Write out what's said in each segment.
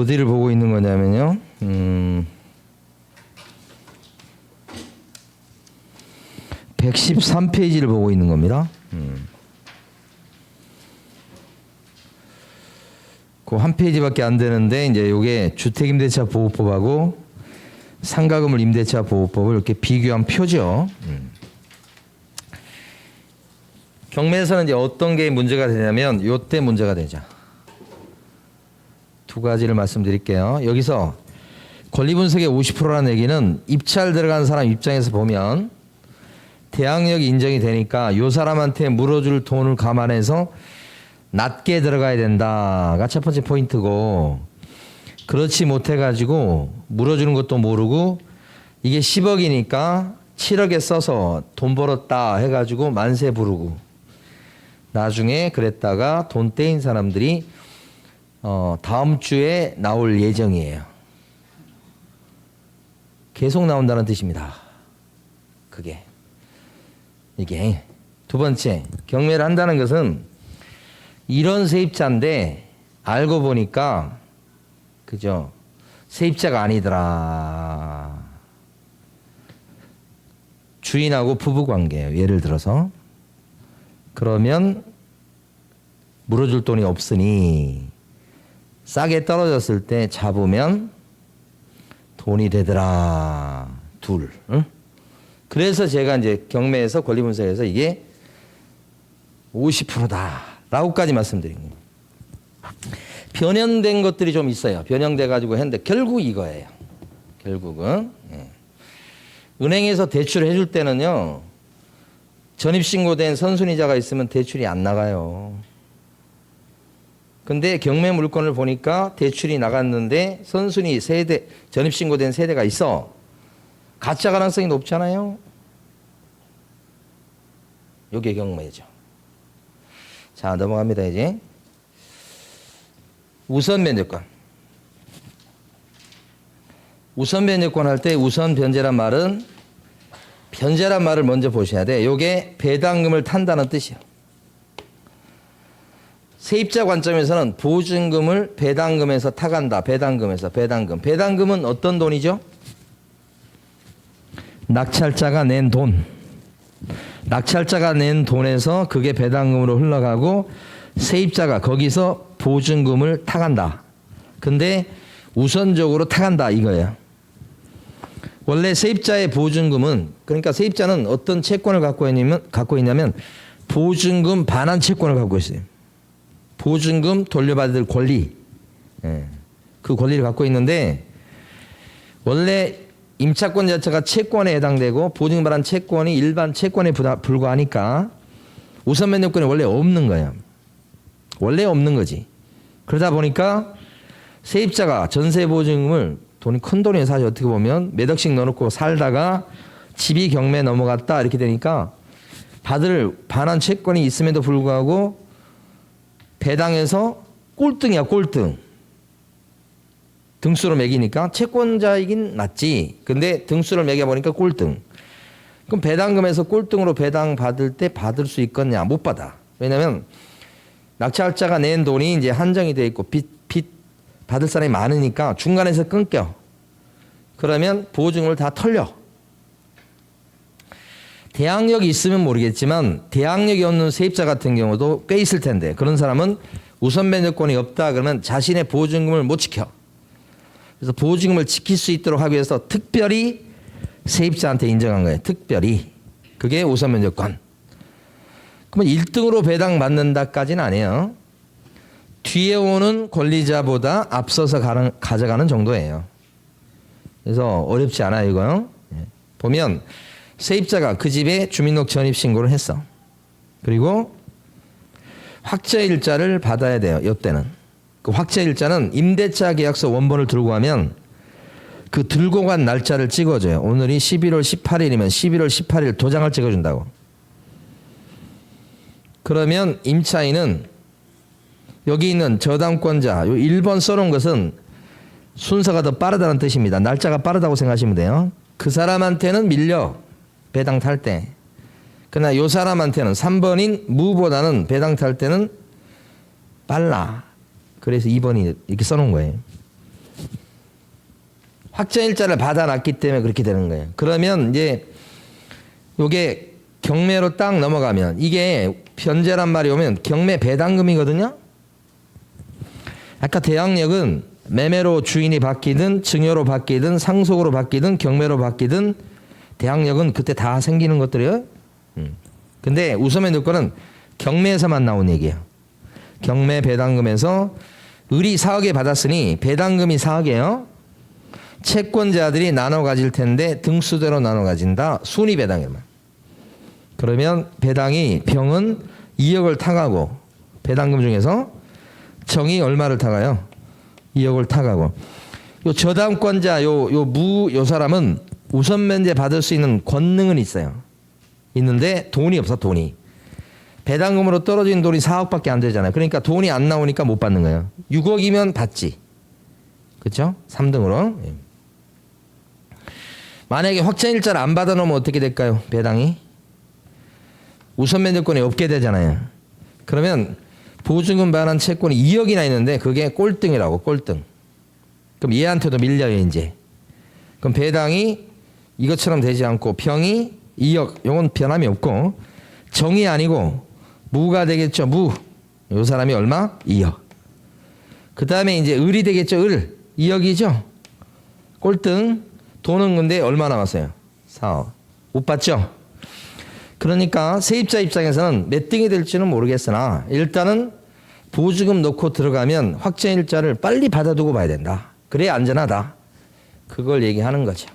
어디를 보고 있는 거냐면요. 113페이지를 보고 있는 겁니다. 그 한 페이지밖에 안 되는데 이제 요게 주택임대차 보호법하고 상가건물 임대차 보호법을 이렇게 비교한 표죠. 경매에서는 이제 어떤 게 문제가 되냐면 요때 문제가 되죠. 두 가지를 말씀드릴게요. 여기서 권리분석의 50%라는 얘기는 입찰 들어간 사람 입장에서 보면 대항력이 인정이 되니까 요 사람한테 물어줄 돈을 감안해서 낮게 들어가야 된다가 첫 번째 포인트고, 그렇지 못해가지고 물어주는 것도 모르고 이게 10억이니까 7억에 써서 돈 벌었다 해가지고 만세 부르고 나중에 그랬다가 돈 떼인 사람들이 다음 주에 나올 예정이에요. 계속 나온다는 뜻입니다. 이게 두 번째, 경매를 한다는 것은 이런 세입자인데 알고 보니까 그죠? 세입자가 아니더라. 주인하고 부부 관계예요. 예를 들어서 그러면 물어줄 돈이 없으니 싸게 떨어졌을 때 잡으면 돈이 되더라. 둘. 응? 그래서 제가 이제 경매에서 권리분석에서 이게 50%다라고까지 말씀드린 거예요. 변형된 것들이 좀 있어요. 변형돼 가지고 했는데 결국 이거예요. 결국은 은행에서 대출을 해줄 때는요, 전입신고된 선순위자가 있으면 대출이 안 나가요. 근데 경매 물건을 보니까 대출이 나갔는데 선순위 세대, 전입신고된 세대가 있어. 가짜 가능성이 높잖아요. 이게 경매죠. 자, 넘어갑니다. 이제 우선 변제권. 우선 변제권 할 때 우선 변제란 말은, 변제란 말을 먼저 보셔야 돼. 이게 배당금을 탄다는 뜻이야. 세입자 관점에서는 보증금을 배당금에서 타간다. 배당금에서. 배당금은 어떤 돈이죠? 낙찰자가 낸 돈. 낙찰자가 낸 돈에서 그게 배당금으로 흘러가고 세입자가 거기서 보증금을 타간다. 근데 우선적으로 타간다 이거예요. 원래 세입자의 보증금은, 그러니까 세입자는 어떤 채권을 갖고 있냐면 보증금 반환 채권을 갖고 있어요. 보증금 돌려받을 권리. 그 권리를 갖고 있는데, 원래 임차권 자체가 채권에 해당되고 보증금 반환 채권이 일반 채권에 불과하니까 우선 변제권이 원래 없는 거예요. 원래 없는 거지. 그러다 보니까 세입자가 전세 보증금을, 돈이 큰 돈이에요. 사실 어떻게 보면 몇 억씩 넣어놓고 살다가 집이 경매에 넘어갔다 이렇게 되니까 받을 반환 채권이 있음에도 불구하고 배당에서 꼴등이야. 꼴등. 등수로 매기니까 채권자이긴 낫지. 근데 등수를 매겨보니까 꼴등. 그럼 배당금에서 꼴등으로 배당 받을 때 받을 수 있겠냐? 못 받아. 왜냐면 낙찰자가 낸 돈이 이제 한정이 돼 있고 빚 받을 사람이 많으니까 중간에서 끊겨. 그러면 보증을 다 털려. 대항력이 있으면 모르겠지만 대항력이 없는 세입자 같은 경우도 꽤 있을 텐데, 그런 사람은 우선 변제권이 없다 그러면 자신의 보증금을 못 지켜. 그래서 보증금을 지킬 수 있도록 하기 위해서 특별히 세입자한테 인정한 거예요. 특별히. 그게 우선 변제권. 그러면 1등으로 배당 받는다까지는 아니에요. 뒤에 오는 권리자보다 앞서서 가져가는 정도예요. 그래서 어렵지 않아요, 이거요. 보면 세입자가 그 집에 주민등록 전입신고를 했어. 그리고 확정일자를 받아야 돼요. 이때는. 그 확정일자는 임대차 계약서 원본을 들고 가면 그 들고 간 날짜를 찍어줘요. 오늘이 11월 18일이면 11월 18일 도장을 찍어준다고. 그러면 임차인은 여기 있는 저당권자, 요 1번 써놓은 것은 순서가 더 빠르다는 뜻입니다. 날짜가 빠르다고 생각하시면 돼요. 그 사람한테는 밀려. 배당 탈 때. 그러나 요 사람한테는 3번인 무보다는 배당 탈 때는 빨라. 그래서 2번이 이렇게 써놓은 거예요. 확정일자를 받아놨기 때문에 그렇게 되는 거예요. 그러면 이제 요게 경매로 딱 넘어가면 이게 변제란 말이 오면 경매 배당금이거든요. 아까 대항력은 매매로 주인이 바뀌든 증여로 바뀌든 상속으로 바뀌든 경매로 바뀌든 대항력은 그때 다 생기는 것들이에요. 근데 우선의 요건은 경매에서만 나온 얘기예요. 경매 배당금에서 을이 4억에 받았으니 배당금이 4억이에요. 채권자들이 나눠 가질 텐데 등수대로 나눠 가진다. 순위 배당이만. 그러면 배당이 병은 2억을 타가고 배당금 중에서 정이 얼마를 타가요? 2억을 타가고. 요 저당권자 요 사람은 우선 면제 받을 수 있는 권능은 있어요. 있는데 돈이 없어 돈이. 배당금으로 떨어진 돈이 4억밖에 안 되잖아요. 그러니까 돈이 안 나오니까 못 받는 거예요. 6억이면 받지. 그렇죠? 3등으로. 만약에 확정일자를 안 받아놓으면 어떻게 될까요? 배당이 우선 면제권이 없게 되잖아요. 그러면 보증금 반환 채권이 2억이나 있는데 그게 꼴등이라고. 꼴등. 그럼 얘한테도 밀려요 이제. 그럼 배당이 이것처럼 되지 않고 병이 2억. 요건 변함이 없고 정이 아니고 무가 되겠죠. 무. 요 사람이 얼마? 2억. 그 다음에 이제 을이 되겠죠. 을. 2억이죠. 꼴등. 돈은 근데 얼마 남았어요? 4억. 못 받죠? 그러니까 세입자 입장에서는 몇 등이 될지는 모르겠으나 일단은 보증금 넣고 들어가면 확정일자를 빨리 받아두고 봐야 된다. 그래야 안전하다. 그걸 얘기하는 거죠.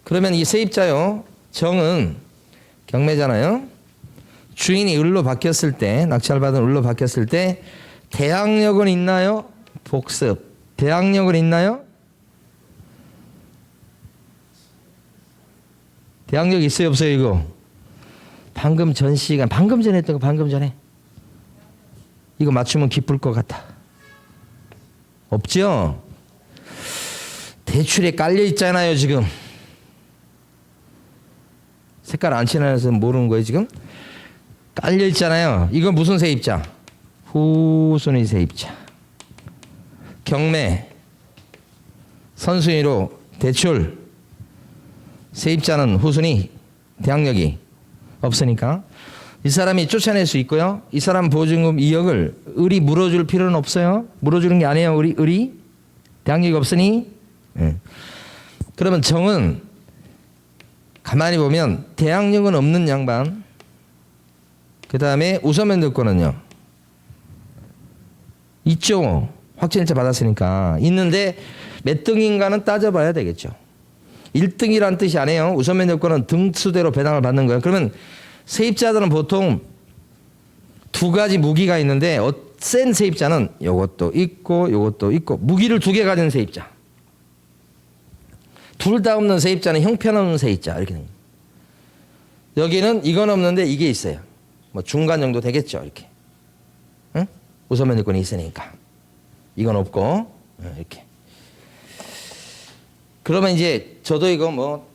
그러면 이 세입자요. 정은 경매잖아요. 주인이 을로 바뀌었을 때 낙찰받은 을로 바뀌었을 때 대항력은 있나요? 복습. 대항력은 있나요? 대항력 있어요 없어요 이거? 방금 전 시간 방금 전에 했던 거 방금 전에 이거 맞추면 기쁠 것 같아. 없죠? 대출에 깔려 있잖아요 지금. 색깔 안 칠해서 모르는 거예요 지금? 깔려 있잖아요. 이건 무슨 세입자? 후순위 세입자. 경매 선순위로 대출 세입자는 후순위 대항력이 없으니까 이 사람이 쫓아낼 수 있고요. 이 사람 보증금 2억을 을이 물어줄 필요는 없어요. 물어주는 게 아니에요. 을이 대항력이 없으니. 그러면 정은 가만히 보면 대항력은 없는 양반. 그 다음에 우선면제권은요. 있죠. 확정일자 받았으니까. 있는데 몇 등인가는 따져봐야 되겠죠. 1등이란 뜻이 아니에요. 우선면제권은 등수대로 배당을 받는 거예요. 그러면 세입자들은 보통 두 가지 무기가 있는데 센 세입자는 요것도 있고 요것도 있고 무기를 두 개 가진 세입자. 둘 다 없는 세입자는 형편없는 세입자. 이렇게 됩니다. 여기는 이건 없는데 이게 있어요. 뭐 중간 정도 되겠죠. 이렇게. 응? 우선면제권이 있으니까. 이건 없고 이렇게. 그러면 이제 저도 이거 뭐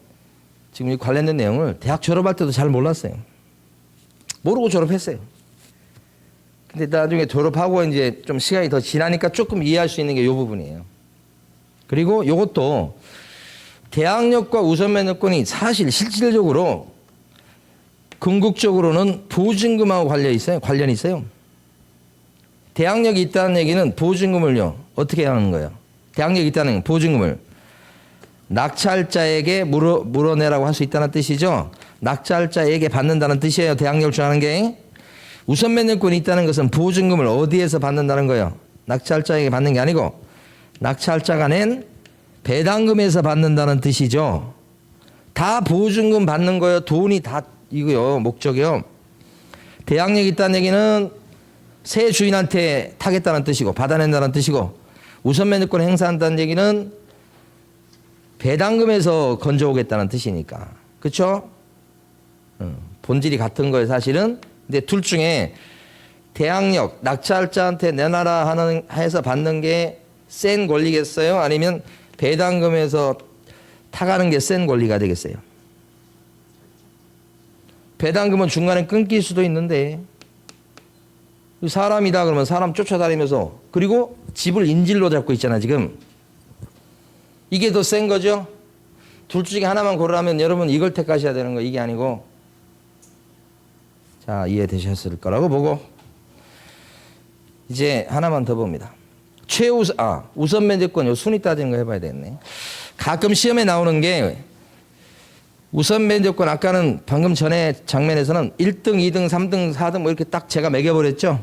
지금 이 관련된 내용을 대학 졸업할 때도 잘 몰랐어요. 모르고 졸업했어요. 근데 나중에 졸업하고 이제 좀 시간이 더 지나니까 조금 이해할 수 있는 게 이 부분이에요. 그리고 이것도 대항력과 우선면제권이 사실 실질적으로 궁극적으로는 보증금하고 관련이 있어요. 대항력이 있다는 얘기는 보증금을요. 어떻게 하는 거예요? 대항력이 있다는 보증금을 낙찰자에게 물어내라고 할 수 있다는 뜻이죠. 낙찰자에게 받는다는 뜻이에요. 대항력을 주하는 게. 우선면제권이 있다는 것은 보증금을 어디에서 받는다는 거예요? 낙찰자에게 받는 게 아니고 낙찰자가 낸 배당금에서 받는다는 뜻이죠. 다 보증금 받는 거예요. 돈이 다 이거요. 목적이요. 대항력이 있다는 얘기는 새 주인한테 타겠다는 뜻이고 받아낸다는 뜻이고 우선면제권을 행사한다는 얘기는 배당금에서 건져오겠다는 뜻이니까. 그렇죠? 본질이 같은 거예요 사실은. 근데 둘 중에 대항력 낙찰자한테 내놔라 해서 받는 게 센 권리겠어요? 아니면 배당금에서 타가는 게 센 권리가 되겠어요? 배당금은 중간에 끊길 수도 있는데 사람이다 그러면 사람 쫓아다니면서 그리고 집을 인질로 잡고 있잖아 지금. 이게 더 센 거죠? 둘 중에 하나만 고르라면 여러분 이걸 택하셔야 되는 거 이게 아니고. 자, 이해되셨을 거라고 보고 이제 하나만 더 봅니다. 우선 면제권 요 순위 따지는 거 해봐야 되겠네. 가끔 시험에 나오는 게 우선 면제권 아까는 방금 전에 장면에서는 1등, 2등, 3등, 4등 뭐 이렇게 딱 제가 매겨버렸죠.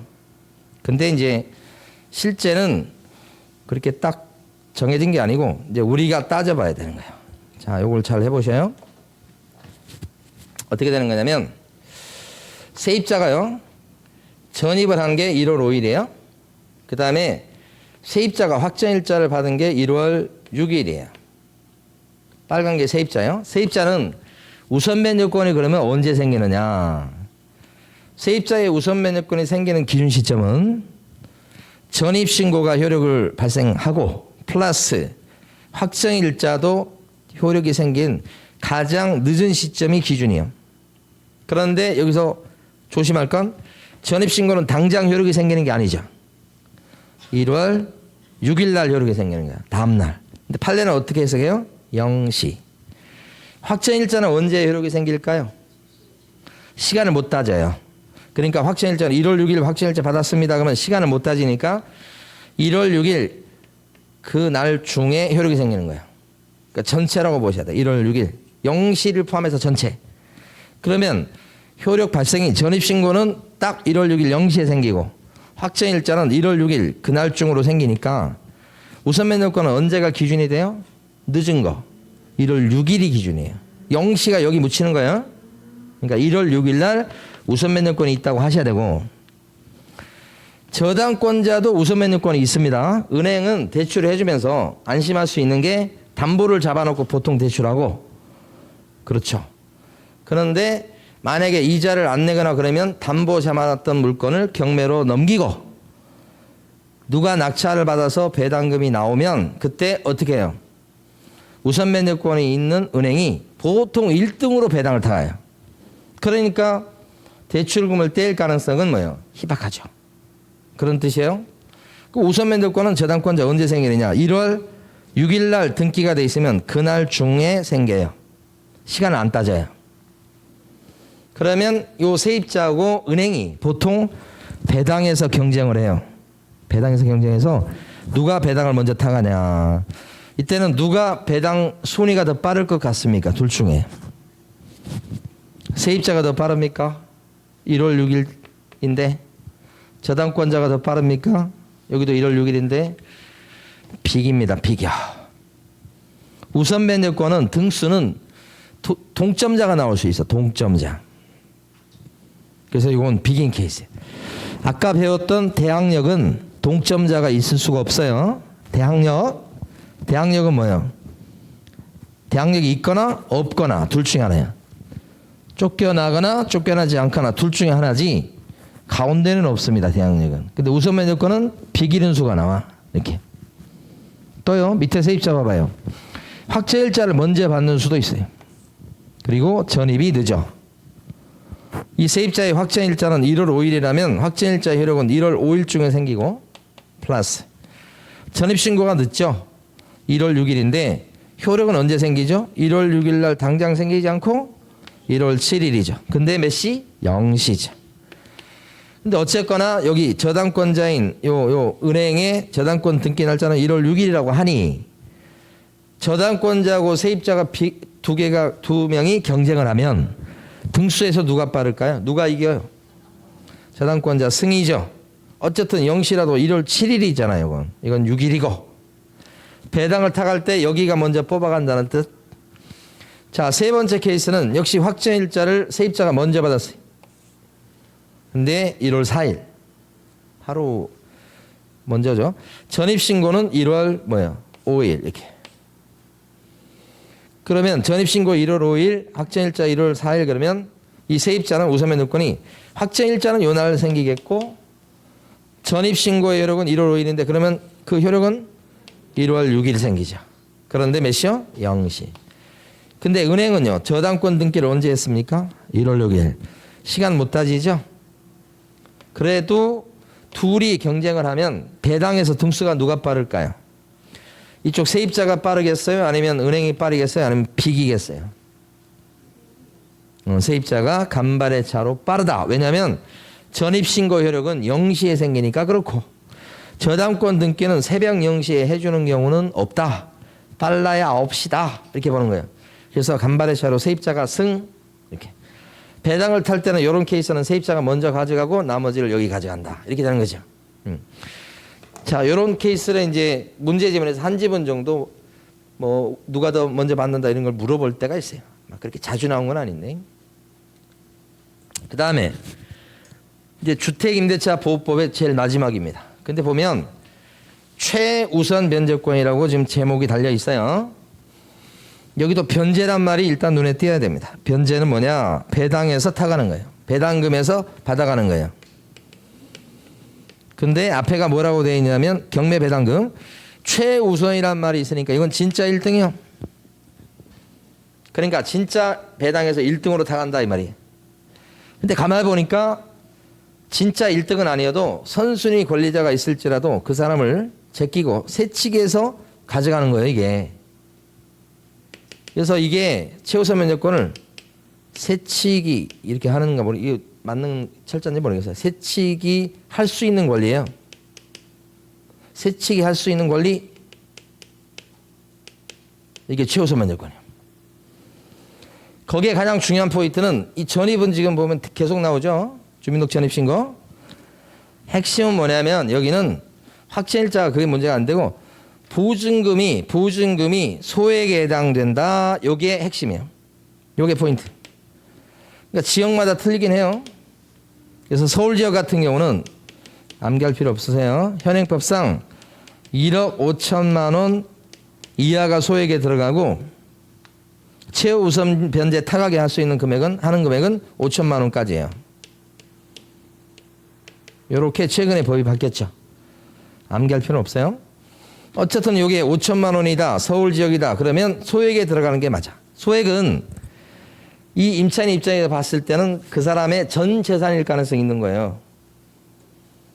근데 이제 실제는 그렇게 딱 정해진 게 아니고 이제 우리가 따져봐야 되는 거예요. 자, 요걸 잘 해보셔요. 어떻게 되는 거냐면 세입자가요. 전입을 한 게 1월 5일이에요. 그 다음에 세입자가 확정일자를 받은 게 1월 6일이에요. 빨간 게 세입자요. 세입자는 우선 면제권이 그러면 언제 생기느냐. 세입자의 우선 면제권이 생기는 기준 시점은 전입신고가 효력을 발생하고 플러스 확정일자도 효력이 생긴 가장 늦은 시점이 기준이에요. 그런데 여기서 조심할 건 전입신고는 당장 효력이 생기는 게 아니죠. 1월 6일 날 효력이 생기는 거야. 다음 날. 근데 판례는 어떻게 해석해요? 0시. 확정일자는 언제 효력이 생길까요? 시간을 못 따져요. 그러니까 확정일자는 1월 6일 확정일자 받았습니다. 그러면 시간을 못 따지니까 1월 6일 그 날 중에 효력이 생기는 거예요. 그러니까 전체라고 보셔야 돼요. 1월 6일. 0시를 포함해서 전체. 그러면 효력 발생이 전입신고는 딱 1월 6일 0시에 생기고 확정일자는 1월 6일 그날 중으로 생기니까 우선 면제권은 언제가 기준이 돼요? 늦은 거. 1월 6일이 기준이에요. 0시가 여기 묻히는 거예요. 그러니까 1월 6일 날 우선 면제권이 있다고 하셔야 되고 저당권자도 우선 면제권이 있습니다. 은행은 대출을 해주면서 안심할 수 있는 게 담보를 잡아놓고 보통 대출하고 그렇죠. 그런데 만약에 이자를 안 내거나 그러면 담보 잡아놨던 물건을 경매로 넘기고 누가 낙찰을 받아서 배당금이 나오면 그때 어떻게 해요? 우선 면제권이 있는 은행이 보통 1등으로 배당을 타가요. 그러니까 대출금을 떼일 가능성은 뭐예요? 희박하죠. 그런 뜻이에요. 그 우선 면제권은 저당권자 언제 생기느냐? 1월 6일 날 등기가 돼 있으면 그날 중에 생겨요. 시간을 안 따져요. 그러면 요 세입자하고 은행이 보통 배당에서 경쟁을 해요. 배당에서 경쟁해서 누가 배당을 먼저 타가냐. 이때는 누가 배당 순위가 더 빠를 것 같습니까? 둘 중에. 세입자가 더 빠릅니까? 1월 6일인데. 저당권자가 더 빠릅니까? 여기도 1월 6일인데. 비기입니다. 비겨. 우선 면제권은 등수는 동점자가 나올 수 있어. 동점자. 그래서 이건 비긴 케이스. 아까 배웠던 대항력은 동점자가 있을 수가 없어요. 대항력은 뭐예요? 대항력이 있거나 없거나 둘 중에 하나야. 쫓겨나거나 쫓겨나지 않거나 둘 중에 하나지 가운데는 없습니다. 대항력은. 근데 우선 면제권은 비기는 수가 나와. 이렇게. 또요. 밑에 세입자 봐봐요. 확정일자를 먼저 받는 수도 있어요. 그리고 전입이 늦어. 이 세입자의 확정일자는 1월 5일이라면 확정일자 효력은 1월 5일 중에 생기고 플러스 전입신고가 늦죠. 1월 6일인데 효력은 언제 생기죠? 1월 6일 날 당장 생기지 않고 1월 7일이죠. 근데 몇 시? 0시죠. 근데 어쨌거나 여기 저당권자인 요 은행의 저당권 등기 날짜는 1월 6일이라고 하니 저당권자하고 세입자가 두 명이 경쟁을 하면 등수에서 누가 빠를까요? 누가 이겨요? 저당권자 승이죠. 어쨌든 0시라도 1월 7일이잖아요. 이건 6일이고 배당을 타갈 때 여기가 먼저 뽑아간다는 뜻. 자, 세 번째 케이스는 역시 확정일자를 세입자가 먼저 받았어요. 근데 1월 4일 하루 먼저죠. 전입신고는 1월 5일 이렇게. 그러면 전입신고 1월 5일, 확정일자 1월 4일 그러면 이 세입자는 우선 면제권이 확정일자는 요 날 생기겠고 전입신고의 효력은 1월 5일인데 그러면 그 효력은 1월 6일 생기죠. 그런데 몇 시요? 0시. 근데 은행은요. 저당권 등기를 언제 했습니까? 1월 6일. 시간 못 따지죠? 그래도 둘이 경쟁을 하면 배당에서 등수가 누가 빠를까요? 이쪽 세입자가 빠르겠어요? 아니면 은행이 빠르겠어요? 아니면 빚이겠어요? 세입자가 간발의 차로 빠르다. 왜냐하면 전입신고 효력은 0시에 생기니까 그렇고 저당권 등기는 새벽 0시에 해주는 경우는 없다. 빨라야 9시다. 이렇게 보는 거예요. 그래서 간발의 차로 세입자가 승 이렇게. 배당을 탈 때는 이런 케이스는 세입자가 먼저 가져가고 나머지를 여기 가져간다. 이렇게 되는 거죠. 자, 이런 케이스를 이제 문제지문에서 한 지분 정도 뭐 누가 더 먼저 받는다 이런 걸 물어볼 때가 있어요. 막 그렇게 자주 나온 건 아닌데. 그 다음에 이제 주택임대차 보호법의 제일 마지막입니다. 근데 보면 최우선 변제권이라고 지금 제목이 달려 있어요. 여기도 변제란 말이 일단 눈에 띄어야 됩니다. 변제는 뭐냐? 배당에서 타가는 거예요. 배당금에서 받아가는 거예요. 근데 앞에가 뭐라고 되어 있냐면 경매 배당금 최우선이란 말이 있으니까 이건 진짜 1등이요. 그러니까 진짜 배당에서 1등으로 타간다 이 말이에요. 근데 가만히 보니까 진짜 1등은 아니어도 선순위 권리자가 있을지라도 그 사람을 제끼고 세치기해서 가져가는 거예요 이게. 그래서 이게 최우선 면제권을 세치기 이렇게 하는가 모르 이게 맞는 철자인지 모르겠어요. 세치기 할 수 있는 권리예요. 세치기 할 수 있는 권리 이게 최우선 면제권이에요. 거기에 가장 중요한 포인트는 이 전입은 지금 보면 계속 나오죠. 주민등록 전입신고. 핵심은 뭐냐면 여기는 확정일자가 그게 문제가 안 되고 보증금이 소액에 해당된다. 요게 핵심이에요. 요게 포인트. 그러니까 지역마다 틀리긴 해요. 그래서 서울 지역 같은 경우는 암기할 필요 없으세요. 현행법상 1억 5천만 원 이하가 소액에 들어가고 최우선 변제 타가게 할 수 있는 금액은 5천만 원까지예요. 요렇게 최근에 법이 바뀌었죠. 암기할 필요는 없어요. 어쨌든 이게 5천만 원이다. 서울 지역이다. 그러면 소액에 들어가는 게 맞아. 소액은 이 임차인 입장에서 봤을 때는 그 사람의 전 재산일 가능성이 있는 거예요.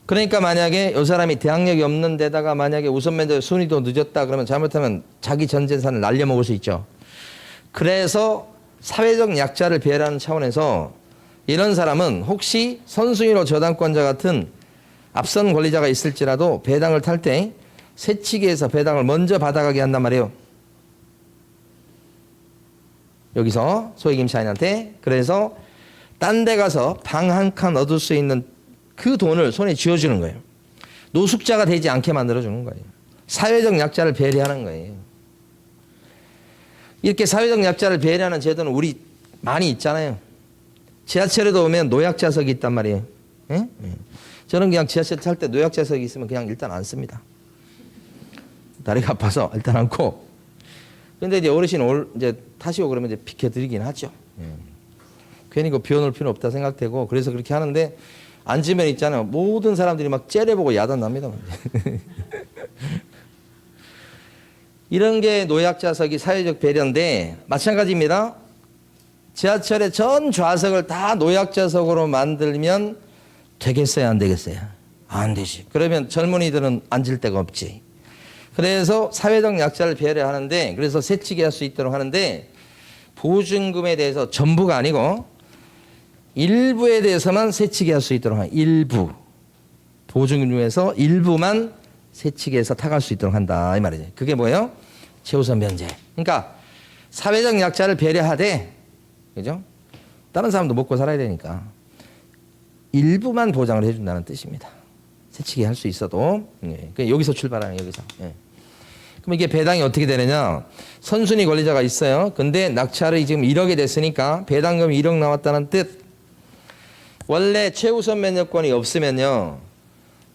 그러니까 만약에 이 사람이 대항력이 없는 데다가 만약에 우선 면제 순위도 늦었다 그러면 잘못하면 자기 전 재산을 날려먹을 수 있죠. 그래서 사회적 약자를 배려하는 차원에서 이런 사람은 혹시 선순위로 저당권자 같은 앞선 권리자가 있을지라도 배당을 탈 때 세치기에서 배당을 먼저 받아가게 한단 말이에요. 여기서 소액 임차인한테. 그래서 딴 데 가서 방 한 칸 얻을 수 있는 그 돈을 손에 쥐어주는 거예요. 노숙자가 되지 않게 만들어주는 거예요. 사회적 약자를 배려하는 거예요. 이렇게 사회적 약자를 배려하는 제도는 우리 많이 있잖아요. 지하철에도 오면 노약자석이 있단 말이에요. 예? 저는 그냥 지하철 탈 때 노약자석이 있으면 그냥 일단 안 씁니다. 다리가 아파서 일단 않고. 근데 이제 어르신 이제 타시고 그러면 이제 비켜드리긴 하죠. 괜히 그 비워놓을 필요는 없다 생각되고 그래서 그렇게 하는데 앉으면 있잖아요. 모든 사람들이 막 째려보고 야단납니다. 이런 게 노약자석이 사회적 배려인데 마찬가지입니다. 지하철의 전 좌석을 다 노약자석으로 만들면 되겠어요? 안 되겠어요? 안 되지. 그러면 젊은이들은 앉을 데가 없지. 그래서 사회적 약자를 배려하는데 그래서 세치기 할 수 있도록 하는데 보증금에 대해서 전부가 아니고 일부에 대해서만 세치기 할 수 있도록 한다. 일부. 보증금 중에서 일부만 세치기해서 타갈 수 있도록 한다. 이 말이죠. 그게 뭐예요? 최우선 변제. 그러니까 사회적 약자를 배려하되 그죠? 다른 사람도 먹고 살아야 되니까 일부만 보장을 해준다는 뜻입니다. 세치기 할 수 있어도. 예. 여기서 출발하는 여기서. 예. 그럼 이게 배당이 어떻게 되느냐? 선순위 권리자가 있어요. 근데 낙찰이 지금 1억이 됐으니까 배당금이 1억 나왔다는 뜻. 원래 최우선 면제권이 없으면요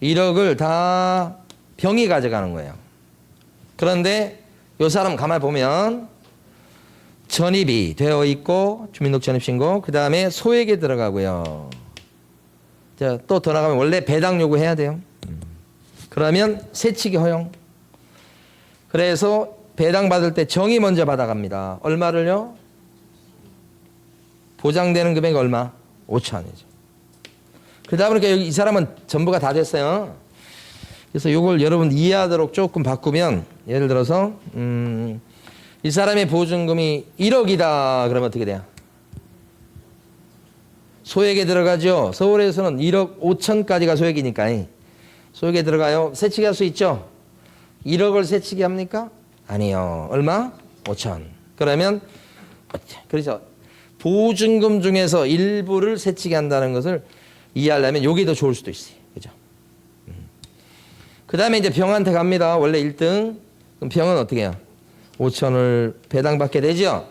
1억을 다 병이 가져가는 거예요. 그런데 이 사람 가만히 보면 전입이 되어 있고 주민등록 전입신고 그 다음에 소액에 들어가고요. 자, 또 더 나가면 원래 배당 요구해야 돼요. 그러면 세치기 허용. 그래서 배당 받을 때 정이 먼저 받아갑니다. 얼마를요? 보장되는 금액이 얼마? 5천 원이죠. 그러다 보니까 여기 이 사람은 전부가 다 됐어요. 그래서 요걸 여러분 이해하도록 조금 바꾸면 예를 들어서 이 사람의 보증금이 1억이다 그러면 어떻게 돼요? 소액에 들어가죠. 서울에서는 1억 5천까지가 소액이니까 소액에 들어가요. 세치기 할 수 있죠. 1억을 세치기 합니까? 아니요. 얼마? 5천. 그러면 그렇죠. 보증금 중에서 일부를 세치게 한다는 것을 이해하려면 여기 더 좋을 수도 있어요. 그죠? 그 다음에 이제 병한테 갑니다. 원래 1등. 그럼 병은 어떻게 해요? 5천을 배당받게 되죠.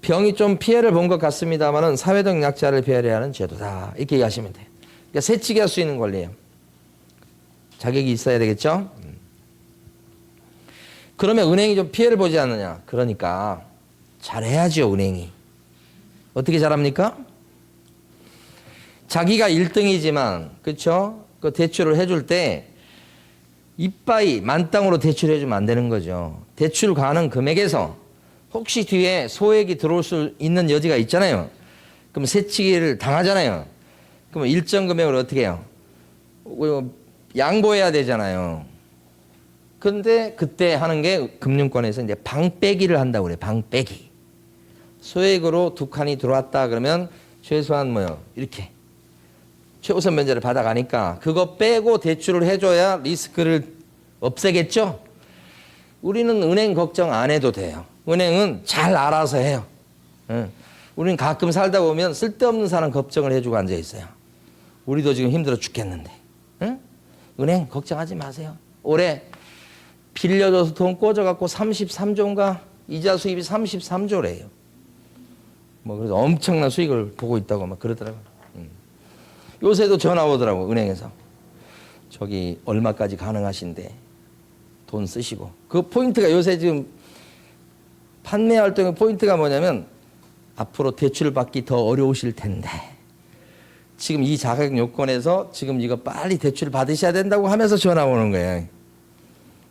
병이 좀 피해를 본 것 같습니다만은 사회적 약자를 배려하는 제도다. 이렇게 이해하시면 돼요. 그러니까 세치게 할 수 있는 권리예요. 자격이 있어야 되겠죠? 그러면 은행이 좀 피해를 보지 않느냐? 그러니까 잘해야죠, 은행이. 어떻게 잘합니까? 자기가 1등이지만, 그쵸? 그 대출을 해줄 때, 이빠이 만땅으로 대출해 주면 안 되는 거죠. 대출 가능 금액에서 혹시 뒤에 소액이 들어올 수 있는 여지가 있잖아요. 그럼 세치기를 당하잖아요. 그럼 일정 금액을 어떻게 해요? 양보해야 되잖아요. 근데 그때 하는 게 금융권에서 이제 방빼기를 한다고 그래요. 방빼기. 소액으로 두 칸이 들어왔다 그러면 최소한 뭐요? 이렇게 최우선 면제를 받아가니까 그거 빼고 대출을 해줘야 리스크를 없애겠죠? 우리는 은행 걱정 안 해도 돼요. 은행은 잘 알아서 해요. 우리는 가끔 살다 보면 쓸데없는 사람 걱정을 해주고 앉아 있어요. 우리도 지금 힘들어 죽겠는데. 은행 걱정하지 마세요. 올해 빌려줘서 돈 꽂아갖고 33조인가 이자 수입이 33조래요. 뭐 그래서 엄청난 수익을 보고 있다고 막 그러더라고요. 요새도 전화 오더라고 은행에서. 저기 얼마까지 가능하신데 돈 쓰시고. 그 포인트가 요새 지금 판매 활동의 포인트가 뭐냐면 앞으로 대출 받기 더 어려우실 텐데 지금 이 자격 요건에서 지금 이거 빨리 대출 받으셔야 된다고 하면서 전화 오는 거예요.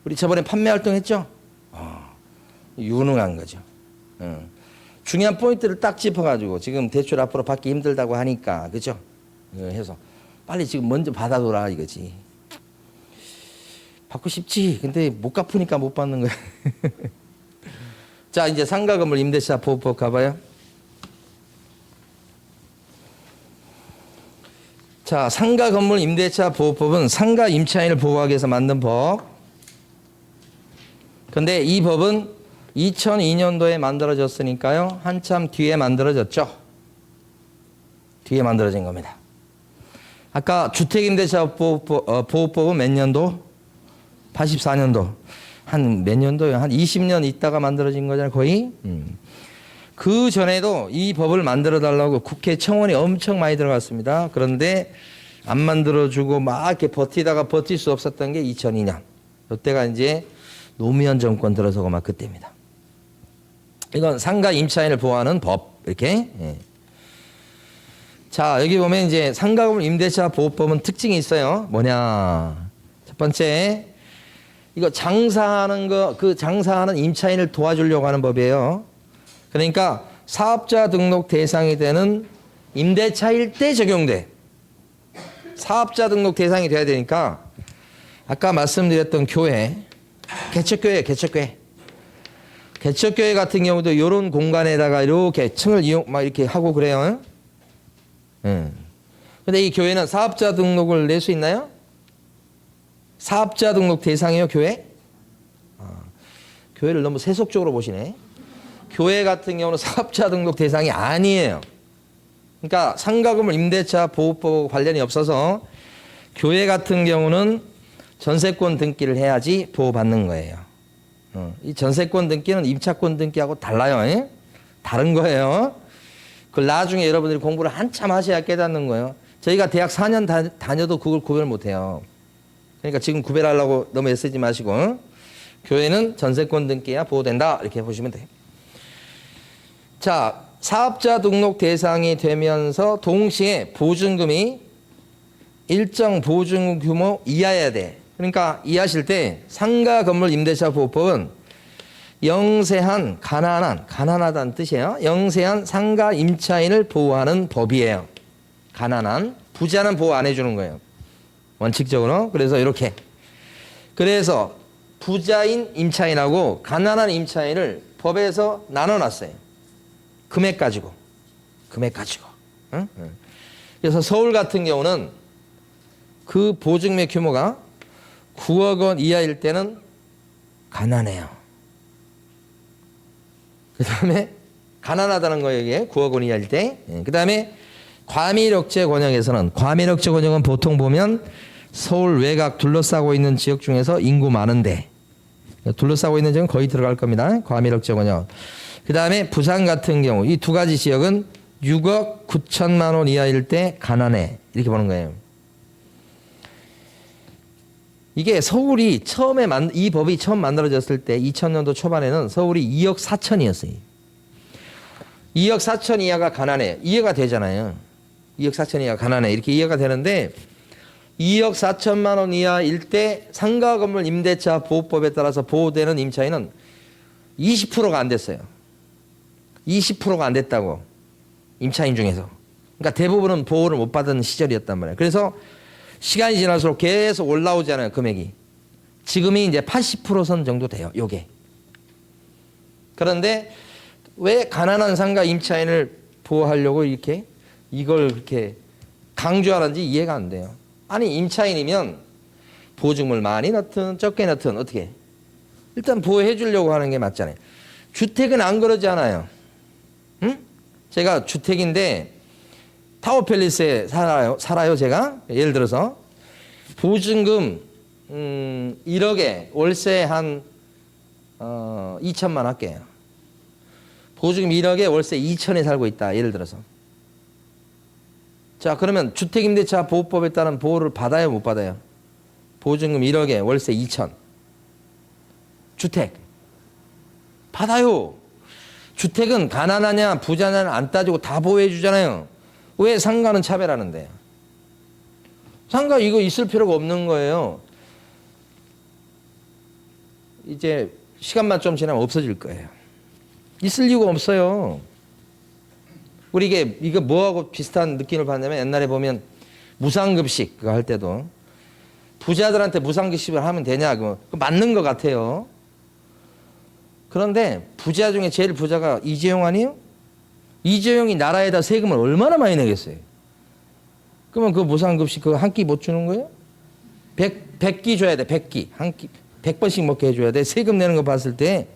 우리 저번에 판매 활동했죠? 유능한 거죠. 중요한 포인트를 딱 짚어가지고 지금 대출 앞으로 받기 힘들다고 하니까 그죠? 해서 빨리 지금 먼저 받아둬라 이거지. 받고 싶지. 근데 못 갚으니까 못 받는 거야. 자, 이제 상가 건물 임대차 보호법 가봐요. 자, 상가 건물 임대차 보호법은 상가 임차인을 보호하기 위해서 만든 법. 근데 이 법은 2002년도에 만들어졌으니까요. 한참 뒤에 만들어졌죠. 뒤에 만들어진 겁니다. 아까 주택임대차 보호법은 몇 년도? 84년도. 한 몇 년도요? 한 20년 있다가 만들어진 거잖아요, 거의. 그 전에도 이 법을 만들어 달라고 국회 청원이 엄청 많이 들어갔습니다. 그런데 안 만들어주고 막 이렇게 버티다가 버틸 수 없었던 게 2002년. 이때가 이제 노무현 정권 들어서고 막 그때입니다. 이건 상가 임차인을 보호하는 법. 이렇게. 예. 자, 여기 보면 이제 상가 건물 임대차 보호법은 특징이 있어요. 뭐냐. 첫 번째, 이거 장사하는 거, 그 장사하는 임차인을 도와주려고 하는 법이에요. 그러니까 사업자 등록 대상이 되는 임대차일 때 적용돼. 사업자 등록 대상이 돼야 되니까 아까 말씀드렸던 교회, 개척교회. 개척교회 같은 경우도 이런 공간에다가 이렇게 층을 막 이렇게 하고 그래요. 근데 이 교회는 사업자 등록을 낼 수 있나요? 사업자 등록 대상이요, 교회? 교회를 너무 세속적으로 보시네. 교회 같은 경우는 사업자 등록 대상이 아니에요. 그러니까 상가건물 임대차 보호법 관련이 없어서 교회 같은 경우는 전세권 등기를 해야지 보호받는 거예요. 이 전세권 등기는 임차권 등기하고 달라요. 다른 거예요. 그걸 나중에 여러분들이 공부를 한참 하셔야 깨닫는 거예요. 저희가 대학 4년 다녀도 그걸 구별 못해요. 그러니까 지금 구별하려고 너무 애쓰지 마시고 교회는 전세권 등기해야 보호된다 이렇게 보시면 돼요. 자, 사업자 등록 대상이 되면서 동시에 보증금이 일정 보증금 규모 이하여야 돼. 그러니까 이해하실 때 상가 건물 임대차 보호법은 영세한 가난하다는 뜻이에요. 영세한 상가 임차인을 보호하는 법이에요. 가난한 부자는 보호 안 해주는 거예요. 원칙적으로. 그래서 이렇게 그래서 부자인 임차인하고 가난한 임차인을 법에서 나눠놨어요. 금액 가지고. 응? 그래서 서울 같은 경우는 그 보증매 규모가 9억 원 이하일 때는 가난해요. 그 다음에 가난하다는 거에 9억 원 이하일 때. 그 다음에 과밀억제 권역에서는, 과밀억제 권역은 보통 보면 서울 외곽 둘러싸고 있는 지역 중에서 인구 많은데, 둘러싸고 있는 지역은 거의 들어갈 겁니다. 과밀억제 권역. 그 다음에 부산 같은 경우 이 두 가지 지역은 6억 9천만 원 이하일 때 가난해. 이렇게 보는 거예요. 이게 서울이 처음에 이 법이 처음 만들어졌을 때 2000년도 초반에는 서울이 2억 4천이었어요. 2억 4천 이하가 가난해. 이해가 되잖아요. 2억 4천 이하가 가난해. 이렇게 이해가 되는데 2억 4천만 원 이하일 때 상가 건물 임대차 보호법에 따라서 보호되는 임차인은 20%가 안 됐어요. 20%가 안 됐다고. 임차인 중에서. 그러니까 대부분은 보호를 못 받은 시절이었단 말이에요. 그래서 시간이 지날수록 계속 올라오잖아요, 금액이. 지금이 이제 80%선 정도 돼요, 요게. 그런데 왜 가난한 상가 임차인을 보호하려고 이걸 그렇게 강조하는지 이해가 안 돼요. 아니, 임차인이면 보증금을 많이 넣든 적게 넣든 어떻게? 일단 보호해 주려고 하는 게 맞잖아요. 주택은 안 그러지 않아요. 응? 제가 주택인데 타워팰리스에 살아요, 제가. 예를 들어서 보증금 1억에 월세 한 2천만 할게요. 보증금 1억에 월세 2천에 살고 있다, 예를 들어서. 자, 그러면 주택임대차 보호법에 따른 보호를 받아요, 못 받아요? 보증금 1억에 월세 2천. 주택 받아요. 주택은 가난하냐 부자냐는 안 따지고 다 보호해 주잖아요. 왜 상가는 차별하는데? 상가 이거 있을 필요가 없는 거예요. 이제 시간만 좀 지나면 없어질 거예요. 있을 이유가 없어요. 우리 이게 뭐하고 비슷한 느낌을 받냐면 옛날에 보면 무상급식 그거 할 때도 부자들한테 무상급식을 하면 되냐 그거 맞는 것 같아요. 그런데 부자 중에 제일 부자가 이재용 아니에요? 이재용이 나라에다 세금을 얼마나 많이 내겠어요? 그러면 그 무상급식 그거 한 끼 못 주는 거예요? 100끼 줘야 돼. 100끼. 한 끼 100번씩 먹게 해줘야 돼. 세금 내는 거 봤을 때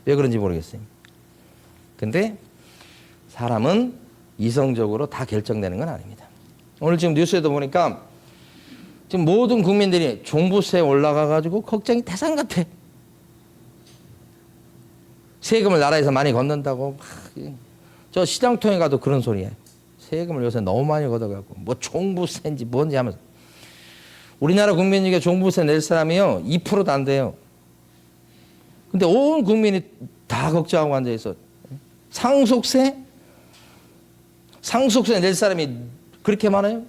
왜 그런지 모르겠어요. 근데 사람은 이성적으로 다 결정되는 건 아닙니다. 오늘 지금 뉴스에도 보니까 지금 모든 국민들이 종부세 올라가가지고 걱정이 태산 같아. 세금을 나라에서 많이 걷는다고. 저 시장통에 가도 그런 소리예요. 세금을 요새 너무 많이 걷어가고 뭐 종부세인지 뭔지 하면서. 우리나라 국민 중에 종부세 낼 사람이요 2%도 안 돼요. 근데 온 국민이 다 걱정하고 앉아있어. 상속세 낼 사람이 그렇게 많아요?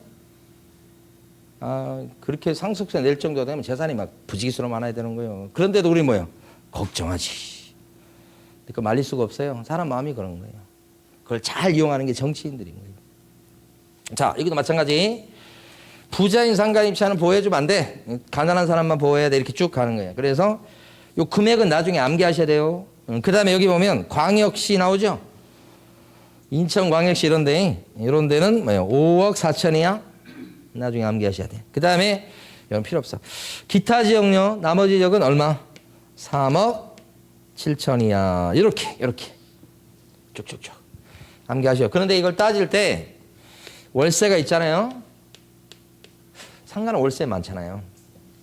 아, 그렇게 상속세 낼 정도 되면 재산이 막 부지기수로 많아야 되는 거예요. 그런데도 우리 뭐예요? 걱정하지. 그 말릴 수가 없어요. 사람 마음이 그런 거예요. 그걸 잘 이용하는 게 정치인들인 거예요. 자, 여기도 마찬가지. 부자인 상가 임차인은 보호해주면 안 돼. 가난한 사람만 보호해야 돼. 이렇게 쭉 가는 거예요. 그래서 요 금액은 나중에 암기하셔야 돼요. 그 다음에 여기 보면 광역시 나오죠. 인천광역시 이런 데는 뭐예요? 5억 4천이야. 나중에 암기하셔야 돼. 그 다음에 이건 필요 없어. 기타 지역요. 나머지 지역은 얼마? 3억 7천이야. 이렇게 쭉쭉쭉 암기하셔. 그런데 이걸 따질 때 월세가 있잖아요. 상가는 월세 많잖아요.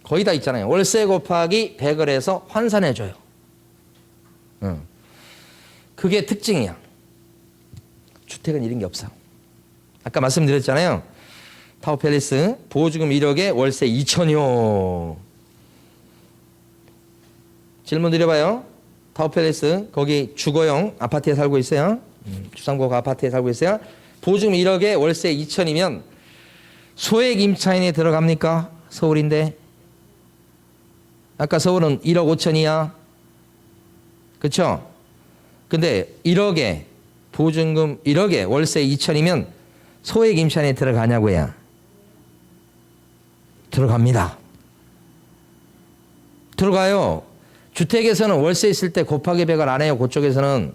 거의 다 있잖아요. 월세 곱하기 100을 해서 환산해줘요. 그게 특징이야. 주택은 이런 게 없어. 아까 말씀드렸잖아요. 타워팰리스 보증금 1억에 월세 2천이요. 질문 드려봐요. 타워팰리스 거기 주거용 아파트에 살고 있어요. 주상복 아파트에 살고 있어요. 보증금 1억에 월세 2천이면 소액 임차인에 들어갑니까? 서울인데. 아까 서울은 1억 5천이야. 그렇죠? 근데 1억에 보증금 1억에 월세 2천이면 소액 임차인에 들어가냐고요? 들어갑니다. 들어가요. 주택에서는 월세 있을 때 곱하기 100을 안 해요. 그쪽에서는.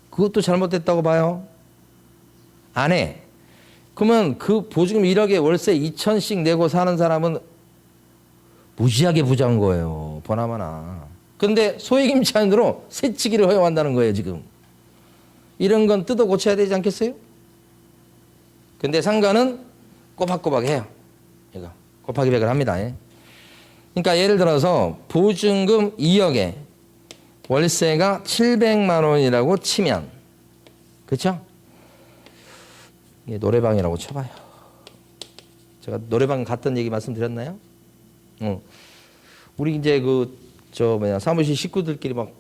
그것도 잘못됐다고 봐요. 안 해. 그러면 그 보증금 1억에 월세 2천씩 내고 사는 사람은 무지하게 부자인 거예요. 보나마나. 근데 소액임차인으로 새치기를 허용한다는 거예요, 지금. 이런 건 뜯어 고쳐야 되지 않겠어요? 근데 상가는 꼬박꼬박 해요. 이거 곱하기 100을 합니다. 그러니까 예를 들어서 보증금 2억에 월세가 700만 원이라고 치면, 그렇죠? 이게 노래방이라고 쳐봐요. 제가 노래방 갔던 얘기 말씀드렸나요? 우리 이제 사무실 식구들끼리 막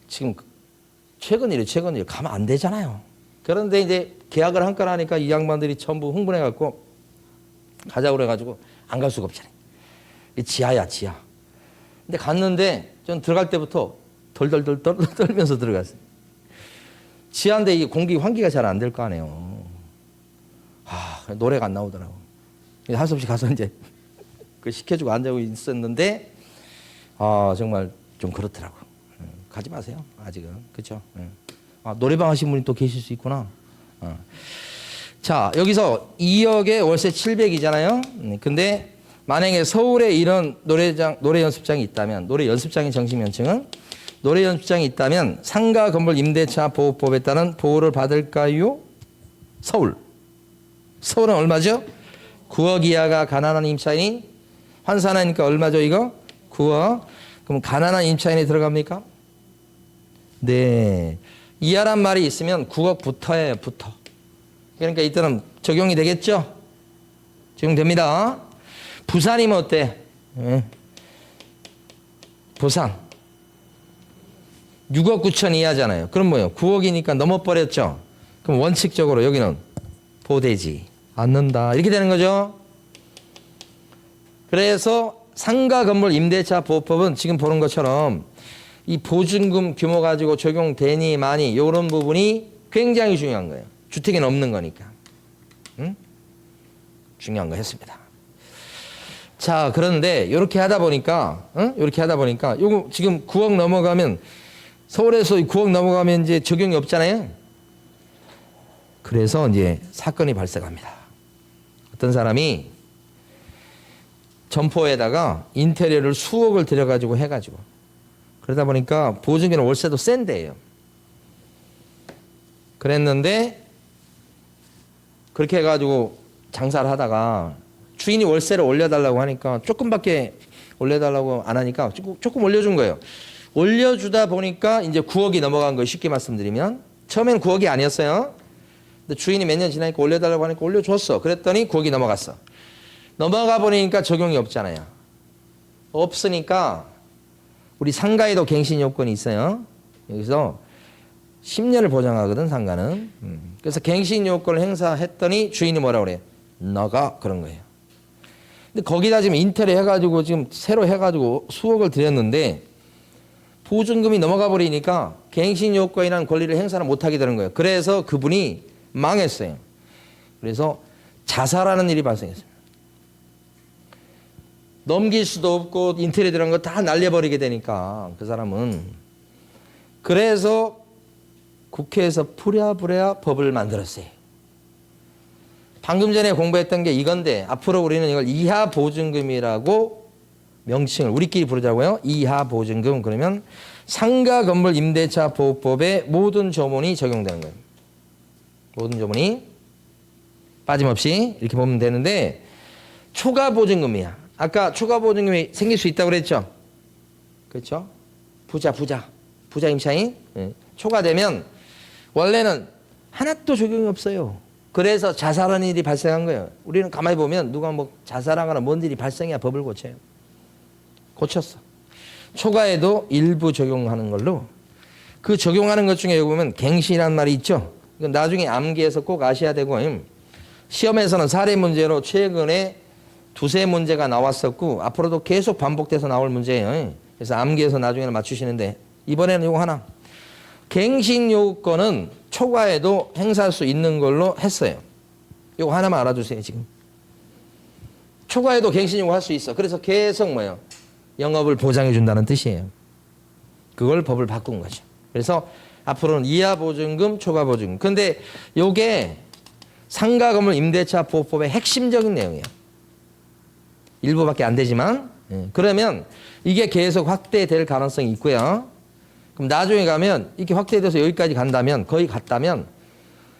지금 최근 일에 가면 안 되잖아요. 그런데 이제 계약을 한 건 하니까 이 양반들이 전부 흥분해갖고 가자고 그래가지고 안 갈 수가 없잖아요. 지하야, 지하. 근데 갔는데 전 들어갈 때부터 덜덜덜 떨면서 들어갔어요. 지하인데 이 공기 환기가 잘 안 될 거 아니에요. 노래가 안 나오더라고. 할 수 없이 가서 이제 그 시켜주고 앉아고 있었는데 정말 좀 그렇더라고. 가지 마세요. 아직은. 그렇죠? 노래방 하신 분이 또 계실 수 있구나. 자, 여기서 2억에 월세 700이잖아요. 근데 만약에 서울에 이런 노래 연습장이 있다면, 노래 연습장의 정식 명칭은 노래 연습장이 있다면 상가 건물 임대차 보호법에 따른 보호를 받을까요? 서울은 얼마죠? 9억 이하가 가난한 임차인이 환산하니까 얼마죠, 이거? 9억. 그럼 가난한 임차인이 들어갑니까? 네. 이하란 말이 있으면 9억부터예요, 부터. 그러니까 이때는 적용이 되겠죠? 적용됩니다. 부산이면 어때? 부산. 6억 9천 이하잖아요. 그럼 뭐예요? 9억이니까 넘어버렸죠? 그럼 원칙적으로 여기는 보호되지 않는다. 이렇게 되는 거죠? 그래서 상가 건물 임대차 보호법은 지금 보는 것처럼 이 보증금 규모 가지고 적용되니 마니 이런 부분이 굉장히 중요한 거예요. 주택에는 없는 거니까. 중요한 거 했습니다. 자, 그런데 이렇게 하다 보니까 요거 지금 9억 넘어가면 서울에서 9억 넘어가면 이제 적용이 없잖아요. 그래서 이제 사건이 발생합니다. 어떤 사람이 점포에다가 인테리어를 수억을 들여가지고 해가지고 그러다 보니까 보증금이나 월세도 센 데예요. 그랬는데 그렇게 해가지고 장사를 하다가 주인이 월세를 올려달라고 하니까 조금밖에 올려달라고 안 하니까 조금 올려준 거예요. 올려주다 보니까 이제 9억이 넘어간 거예요. 쉽게 말씀드리면. 처음엔 9억이 아니었어요. 근데 주인이 몇 년 지나니까 올려달라고 하니까 올려줬어. 그랬더니 9억이 넘어갔어. 넘어가 버리니까 적용이 없잖아요. 없으니까 우리 상가에도 갱신 요건이 있어요. 여기서 10년을 보장하거든, 상가는. 그래서 갱신 요건을 행사했더니 주인이 뭐라 그래요? 나가, 그런 거예요. 근데 거기다 지금 인테리어 해가지고 지금 새로 해가지고 수억을 들였는데 보증금이 넘어가 버리니까 갱신 요건이라는 권리를 행사를 못하게 되는 거예요. 그래서 그분이 망했어요. 그래서 자살하는 일이 발생했어요. 넘길 수도 없고 인테리어 들어간 거 다 날려버리게 되니까 그 사람은. 그래서 국회에서 부랴부랴 법을 만들었어요. 방금 전에 공부했던 게 이건데 앞으로 우리는 이걸 이하 보증금이라고 명칭을 우리끼리 부르자고요. 이하 보증금. 그러면 상가 건물 임대차 보호법의 모든 조문이 적용되는 거예요. 모든 조문이 빠짐없이 이렇게 보면 되는데 초과 보증금이야. 아까 초과 보증금이 생길 수 있다고 그랬죠? 그렇죠? 부자 임차인. 초과되면 원래는 하나도 적용이 없어요. 그래서 자살하는 일이 발생한 거예요. 우리는 가만히 보면 누가 뭐 자살하거나 뭔 일이 발생해야 법을 고쳐요. 고쳤어. 초과에도 일부 적용하는 걸로. 그 적용하는 것 중에 여기 보면 갱신이라는 말이 있죠. 이건 나중에 암기해서 꼭 아셔야 되고, 시험에서는 사례 문제로 최근에 두세 문제가 나왔었고 앞으로도 계속 반복돼서 나올 문제예요. 그래서 암기해서 나중에는 맞추시는데 이번에는 이거 하나. 갱신 요건은 초과에도 행사할 수 있는 걸로 했어요. 이거 하나만 알아두세요. 지금 초과해도 갱신 요구할 수 있어. 그래서 계속 뭐예요? 영업을 보장해 준다는 뜻이에요. 그걸 법을 바꾼 거죠. 그래서 앞으로는 이하 보증금, 초과 보증금. 근데 요게 상가 건물 임대차 보호법의 핵심적인 내용이에요. 일부밖에 안 되지만 그러면 이게 계속 확대될 가능성이 있고요. 그럼 나중에 가면 이렇게 확대돼서 여기까지 간다면 거의 갔다면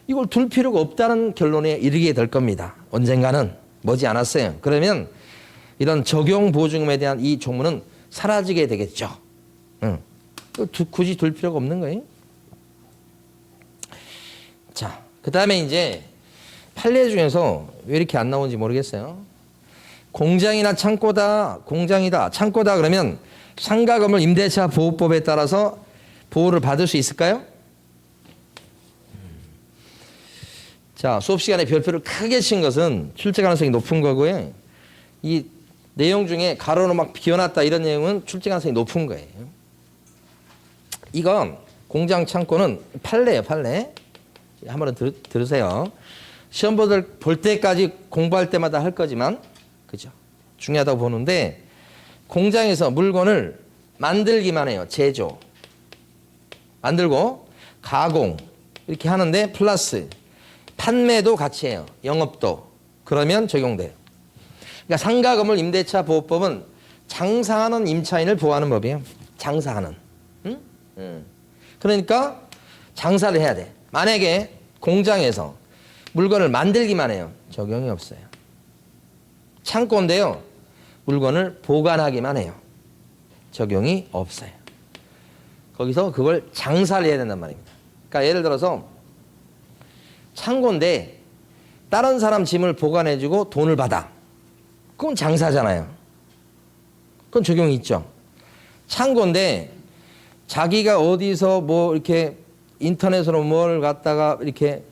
이걸 둘 필요가 없다는 결론에 이르게 될 겁니다. 언젠가는 머지 않았어요. 그러면 이런 적용 보증금에 대한 이 조문은 사라지게 되겠죠. 굳이 둘 필요가 없는 거예요. 자, 그 다음에 이제 판례 중에서 왜 이렇게 안 나오는지 모르겠어요. 공장이나 창고다, 공장이다, 창고다 그러면 상가 건물 임대차 보호법에 따라서 보호를 받을 수 있을까요? 자, 수업 시간에 별표를 크게 친 것은 출제 가능성이 높은 거고요. 이 내용 중에 가로로 막 비워놨다 이런 내용은 출제 가능성이 높은 거예요. 이건 공장 창고는 판례예요, 판례. 한번 들으세요. 시험 볼 때까지 공부할 때마다 할 거지만, 그죠? 중요하다고 보는데, 공장에서 물건을 만들기만 해요. 제조. 만들고, 가공. 이렇게 하는데, 플러스, 판매도 같이 해요. 영업도. 그러면 적용돼요. 그러니까 상가 건물 임대차 보호법은 장사하는 임차인을 보호하는 법이에요. 장사하는. 응? 그러니까 장사를 해야 돼. 만약에 공장에서 물건을 만들기만 해요. 적용이 없어요. 창고인데요. 물건을 보관하기만 해요. 적용이 없어요. 거기서 그걸 장사를 해야 된단 말입니다. 그러니까 예를 들어서 창고인데 다른 사람 짐을 보관해주고 돈을 받아. 그건 장사잖아요. 그건 적용이 있죠. 창고인데 자기가 어디서 뭐 이렇게 인터넷으로 뭘 갖다가 이렇게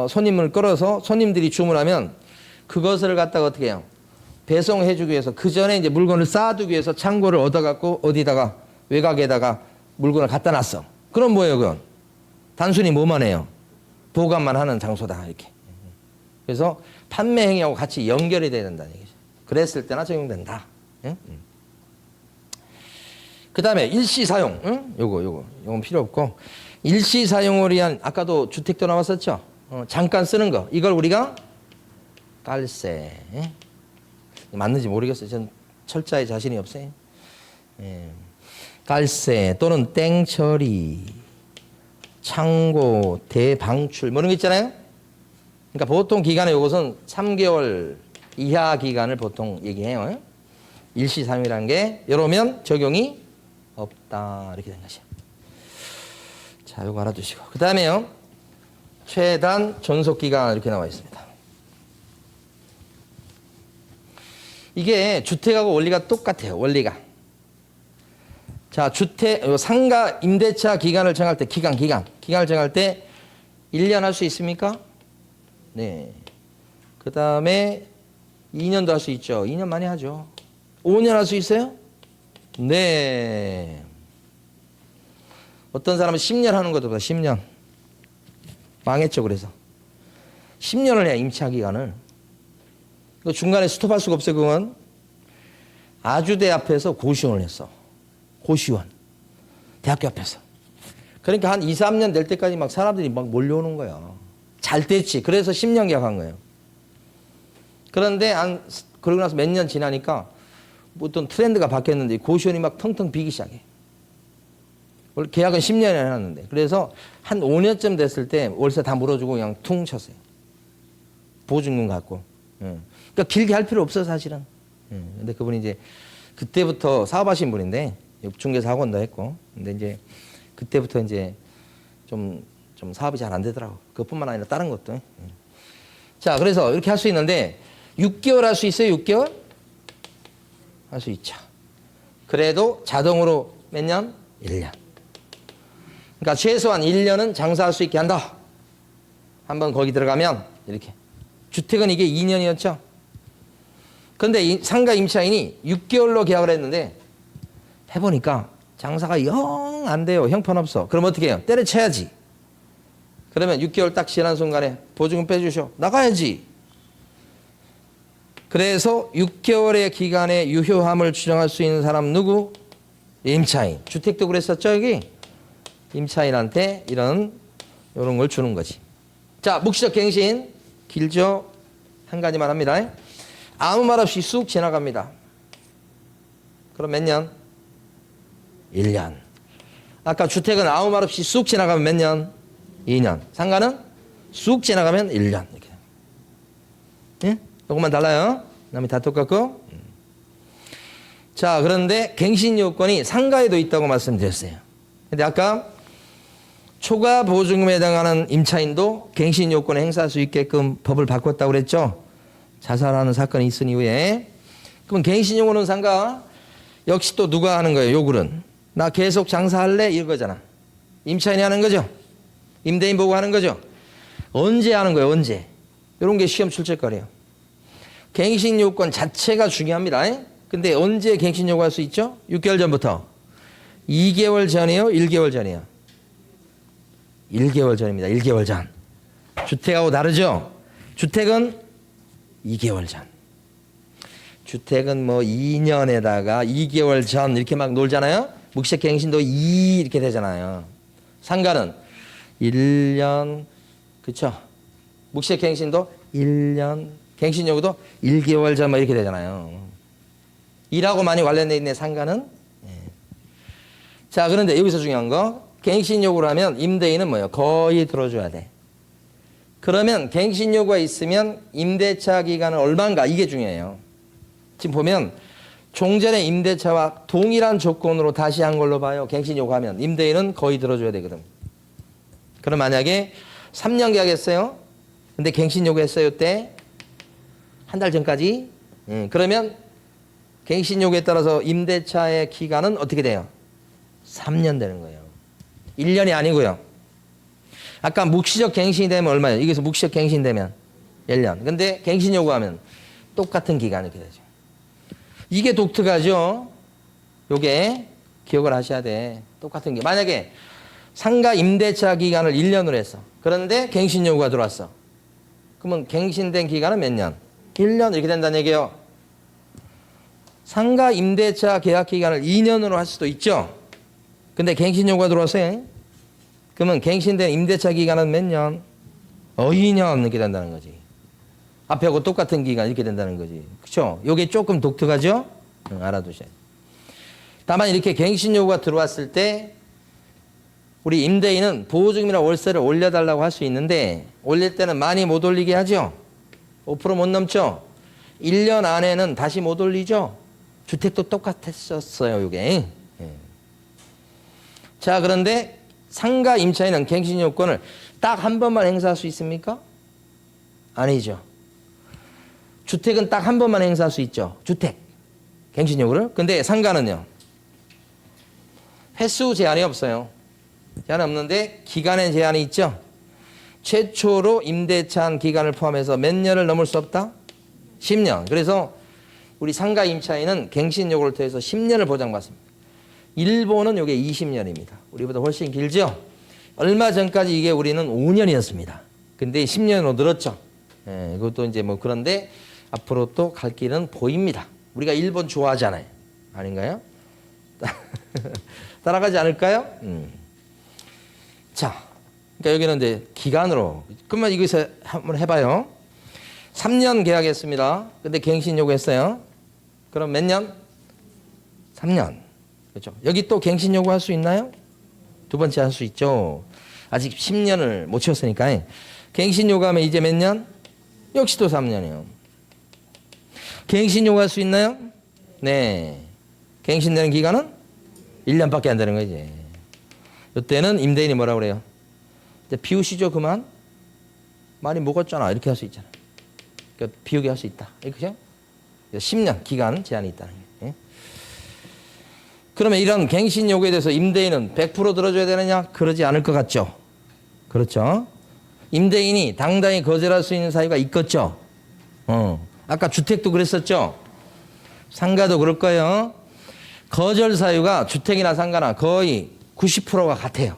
손님을 끌어서 손님들이 주문하면 그것을 갖다가 어떻게 해요? 배송해주기 위해서 그 전에 이제 물건을 쌓아두기 위해서 창고를 얻어갖고 어디다가 외곽에다가 물건을 갖다 놨어. 그럼 뭐예요, 그건? 단순히 뭐만 해요? 보관만 하는 장소다, 이렇게. 그래서 판매 행위하고 같이 연결이 돼야 된다는 얘기죠. 그랬을 때나 적용된다. 응? 그 다음에 일시사용. 응? 요건 필요 없고. 일시사용을 위한, 아까도 주택도 나왔었죠? 잠깐 쓰는 거. 이걸 우리가 깔세. 맞는지 모르겠어요. 전 철자에 자신이 없어요. 깔세 또는 땡처리, 창고, 대방출 뭐 이런 거 있잖아요. 그러니까 보통 기간에 이것은 3개월 이하 기간을 보통 얘기해요. 일시사용이라는 게 이러면 적용이 없다 이렇게 된 것이에요. 자, 이거 알아두시고 그 다음에요. 최단 존속기간 이렇게 나와 있습니다. 이게 주택하고 원리가 똑같아요. 원리가. 자, 주택 상가 임대차 기간을 정할 때 기간을 정할 때 1년 할 수 있습니까? 네. 그 다음에 2년도 할 수 있죠. 2년 많이 하죠. 5년 할 수 있어요? 네. 어떤 사람은 10년 하는 것보다 10년. 망했죠, 그래서. 10년을 해야 임차 기간을. 중간에 스톱할 수가 없어요, 그건. 아주대 앞에서 고시원을 했어. 고시원. 대학교 앞에서. 그러니까 한 2, 3년 될 때까지 막 사람들이 막 몰려오는 거야. 잘 됐지. 그래서 10년 계약한 거예요. 그런데 그러고 나서 몇 년 지나니까 어떤 트렌드가 바뀌었는데 고시원이 막 텅텅 비기 시작해. 원래 계약은 10년에 해놨는데. 그래서 한 5년쯤 됐을 때 월세 다 물어주고 그냥 퉁 쳤어요. 보증금 갖고. 그러니까 길게 할 필요 없어, 사실은. 근데 그분이 이제 그때부터 사업하신 분인데, 중개사 학원도 했고, 근데 이제 그때부터 이제 좀 사업이 잘 안 되더라고. 그것뿐만 아니라 다른 것도. 자, 그래서 이렇게 할 수 있는데, 6개월 할 수 있어요, 6개월? 할 수 있죠. 그래도 자동으로 몇 년? 1년. 그러니까 최소한 1년은 장사할 수 있게 한다. 한번 거기 들어가면 이렇게. 주택은 이게 2년이었죠. 그런데 상가 임차인이 6개월로 계약을 했는데 해보니까 장사가 영 안 돼요. 형편없어. 그럼 어떻게 해요? 때려쳐야지. 그러면 6개월 딱 지난 순간에 보증금 빼주셔. 나가야지. 그래서 6개월의 기간에 유효함을 추정할 수 있는 사람 누구? 임차인. 주택도 그랬었죠, 여기? 임차인한테 이런 걸 주는 거지. 자, 묵시적 갱신. 길죠? 한 가지만 합니다. 아무 말 없이 쑥 지나갑니다. 그럼 몇 년? 1년. 아까 주택은 아무 말 없이 쑥 지나가면 몇 년? 2년. 상가는 쑥 지나가면 1년. 이렇게. 예? 조금만 달라요. 남이 다 똑같고. 자, 그런데 갱신 요건이 상가에도 있다고 말씀드렸어요. 근데 아까 초과 보증금에 해당하는 임차인도 갱신 요건을 행사할 수 있게끔 법을 바꿨다고 그랬죠. 자살하는 사건이 있은 이후에. 그럼 갱신 요구는 상가 역시 또 누가 하는 거예요? 요구는 나 계속 장사할래? 이거잖아. 임차인이 하는 거죠. 임대인 보고 하는 거죠. 언제 하는 거예요? 언제? 이런 게 시험 출제거리예요. 갱신 요건 자체가 중요합니다. 근데 언제 갱신 요구할 수 있죠? 6개월 전부터. 2개월 전이에요? 1개월 전이에요? 1개월 전입니다. 1개월 전. 주택하고 다르죠? 주택은 2개월 전. 주택은 뭐 2년에다가 2개월 전 이렇게 막 놀잖아요. 묵시적 갱신도 2 이렇게 되잖아요. 상가는 1년, 그렇죠? 묵시적 갱신도 1년, 갱신 요구도 1개월 전 뭐 이렇게 되잖아요. 일하고 많이 관련돼 있는 상가는. 자, 그런데 여기서 중요한 거, 갱신 요구를 하면 임대인은 뭐예요? 거의 들어줘야 돼. 그러면 갱신 요구가 있으면 임대차 기간은 얼마인가? 이게 중요해요. 지금 보면 종전의 임대차와 동일한 조건으로 다시 한 걸로 봐요. 갱신 요구하면 임대인은 거의 들어줘야 되거든. 그럼 만약에 3년 계약했어요. 근데 갱신 요구했어요. 때 한 달 전까지. 그러면 갱신 요구에 따라서 임대차의 기간은 어떻게 돼요? 3년 되는 거예요. 1년이 아니고요. 아까 묵시적 갱신이 되면 얼마예요? 여기서 묵시적 갱신 되면 1년. 근데 갱신 요구하면 똑같은 기간 이렇게 되죠. 이게 독특하죠. 요게 기억을 하셔야 돼. 똑같은 게. 만약에 상가 임대차 기간을 1년으로 했어. 그런데 갱신 요구가 들어왔어. 그러면 갱신된 기간은 몇 년? 1년 이렇게 된다는 얘기예요. 상가 임대차 계약 기간을 2년으로 할 수도 있죠. 근데 갱신 요구가 들어왔어요. 그러면 갱신된 임대차 기간은 몇 년? 2년 이렇게 된다는 거지. 앞에하고 똑같은 기간 이렇게 된다는 거지. 그렇죠? 이게 조금 독특하죠? 알아두셔야 돼요. 다만 이렇게 갱신 요구가 들어왔을 때 우리 임대인은 보호주금이나 월세를 올려달라고 할 수 있는데 올릴 때는 많이 못 올리게 하죠. 5% 못 넘죠. 1년 안에는 다시 못 올리죠. 주택도 똑같았었어요. 이게. 자, 그런데 상가 임차인은 갱신 요건을 딱 한 번만 행사할 수 있습니까? 아니죠. 주택은 딱 한 번만 행사할 수 있죠. 주택. 갱신 요구를. 근데 상가는요. 횟수 제한이 없어요. 제한이 없는데 기간에 제한이 있죠. 최초로 임대차한 기간을 포함해서 몇 년을 넘을 수 없다? 10년. 그래서 우리 상가 임차인은 갱신 요구를 통해서 10년을 보장받습니다. 일본은 이게 20년입니다. 우리보다 훨씬 길죠? 얼마 전까지 이게 우리는 5년이었습니다. 근데 10년으로 늘었죠. 예, 이것도 이제 뭐 그런데 앞으로 또 갈 길은 보입니다. 우리가 일본 좋아하잖아요. 아닌가요? 따라가지 않을까요? 자, 그러니까 여기는 이제 기간으로. 그러면 이것을 한번 해봐요. 3년 계약했습니다. 근데 갱신 요구했어요. 그럼 몇 년? 3년. 그렇죠. 여기 또 갱신 요구할 수 있나요? 두 번째 할 수 있죠. 아직 10년을 못 채웠으니까. 갱신 요구하면 이제 몇 년? 역시 또 3년이요. 갱신 요구할 수 있나요? 네. 갱신되는 기간은 1년밖에 안 되는 거지. 이때는 임대인이 뭐라고 그래요? 이제 비우시죠, 그만. 많이 먹었잖아. 이렇게 할 수 있잖아. 그러니까 비우게 할 수 있다. 그죠? 10년 기간 제한이 있다는 거예요. 그러면 이런 갱신 요구에 대해서 임대인은 100% 들어줘야 되느냐? 그러지 않을 것 같죠. 그렇죠. 임대인이 당당히 거절할 수 있는 사유가 있겠죠. 아까 주택도 그랬었죠. 상가도 그럴 거예요. 거절 사유가 주택이나 상가나 거의 90%가 같아요.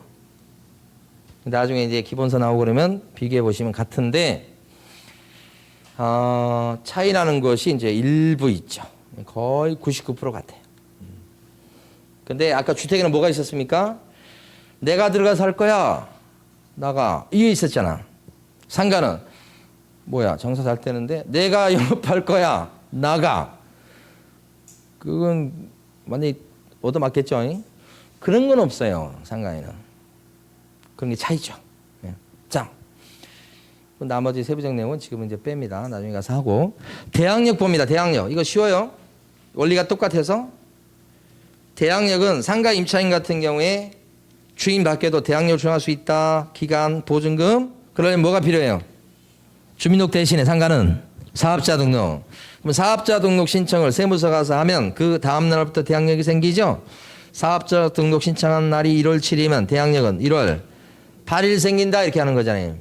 나중에 이제 기본서 나오고 그러면 비교해 보시면 같은데 차이 나는 것이 이제 일부 있죠. 거의 99% 같아요. 근데 아까 주택에는 뭐가 있었습니까? 내가 들어가서 할 거야. 나가. 이게 있었잖아. 상가는 뭐야? 장사 잘 되는데 내가 영업할 거야. 나가. 그건 완전히 얻어맞겠죠. 그런 건 없어요. 상가에는. 그런 게 차이죠. 자, 나머지 세부적 내용은 지금은 이제 뺍니다. 나중에 가서 하고. 대항력 봅니다. 대항력. 이거 쉬워요. 원리가 똑같아서. 대항력은 상가 임차인 같은 경우에 주인 밖에도 대항력을 주장할 수 있다. 기간, 보증금. 그러려면 뭐가 필요해요? 주민등록 대신에 상가는 사업자 등록. 그럼 사업자 등록 신청을 세무서 가서 하면 그 다음 날부터 대항력이 생기죠. 사업자 등록 신청한 날이 1월 7일이면 대항력은 1월 8일 생긴다. 이렇게 하는 거잖아요.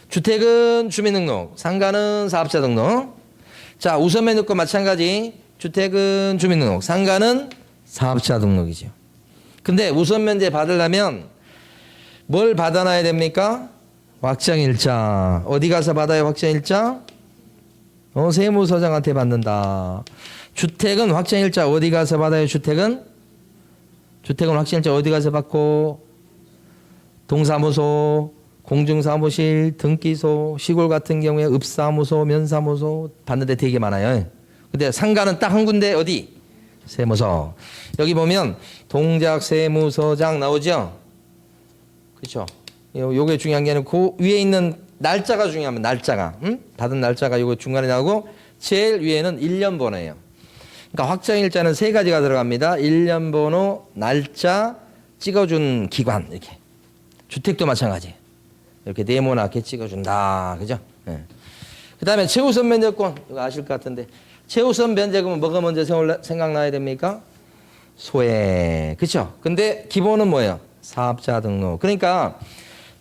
주택은 주민등록, 상가는 사업자 등록. 자, 우선 면적과 마찬가지. 주택은 주민등록, 상가는 사업자 등록이죠. 근데 우선 면제 받으려면 뭘 받아놔야 됩니까? 확정일자. 어디 가서 받아요? 확정일자? 세무서장한테 받는다. 주택은 확정일자 어디 가서 받아요? 주택은 확정일자 어디 가서 받고? 동사무소, 공중사무실, 등기소, 시골 같은 경우에 읍사무소, 면사무소 받는 데 되게 많아요. 근데 상가는 딱 한 군데 어디? 세무서. 여기 보면 동작세무서장 나오죠? 그렇죠? 요게 중요한 게 아니고 그 위에 있는 날짜가 중요합니다. 날짜가. 받은 날짜가 요거 중간에 나오고 제일 위에는 1년 번호예요. 그러니까 확정일자는 세 가지가 들어갑니다. 1년 번호, 날짜, 찍어준 기관 이렇게. 주택도 마찬가지. 이렇게 네모나게 찍어준다. 그죠? 네. 그 다음에 최우선 면제권. 이거 아실 것 같은데. 최우선 면제금은 뭐가 먼저 생각나야 됩니까? 소액. 그쵸? 근데 기본은 뭐예요? 사업자 등록. 그러니까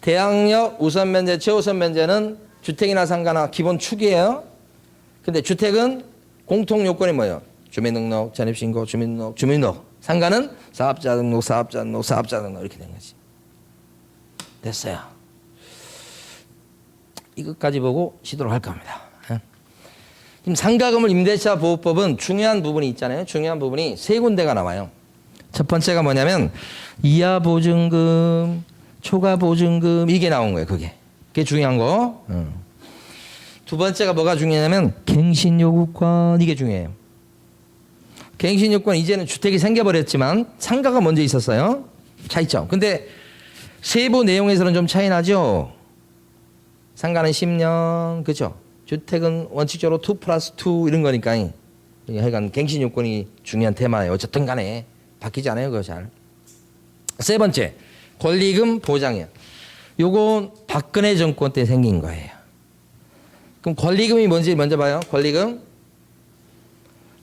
대항력, 우선 면제, 최우선 면제는 주택이나 상가나 기본 축이에요. 근데 주택은 공통 요건이 뭐예요? 주민등록, 전입신고, 주민등록. 상가는 사업자 등록, 사업자 등록 이렇게 된 거지. 됐어요. 이것까지 보고 쉬도록 할 겁니다. 지금 상가금을 임대차 보호법은 중요한 부분이 있잖아요. 중요한 부분이 세 군데가 나와요. 첫 번째가 뭐냐면 이하 보증금, 초과 보증금 이게 나온 거예요. 그게 중요한 거. 두 번째가 뭐가 중요하냐면 갱신 요구권 이게 중요해요. 갱신 요구권 이제는 주택이 생겨버렸지만 상가가 먼저 있었어요. 차이점. 근데 세부 내용에서는 좀 차이 나죠. 상가는 10년, 그죠? 주택은 원칙적으로 2+2 이런 거니까 하여간 갱신 요건이 중요한 테마예요. 어쨌든 간에 바뀌지 않아요. 그거 잘. 세 번째, 권리금 보장이에요. 요건 박근혜 정권 때 생긴 거예요. 그럼 권리금이 뭔지 먼저 봐요. 권리금.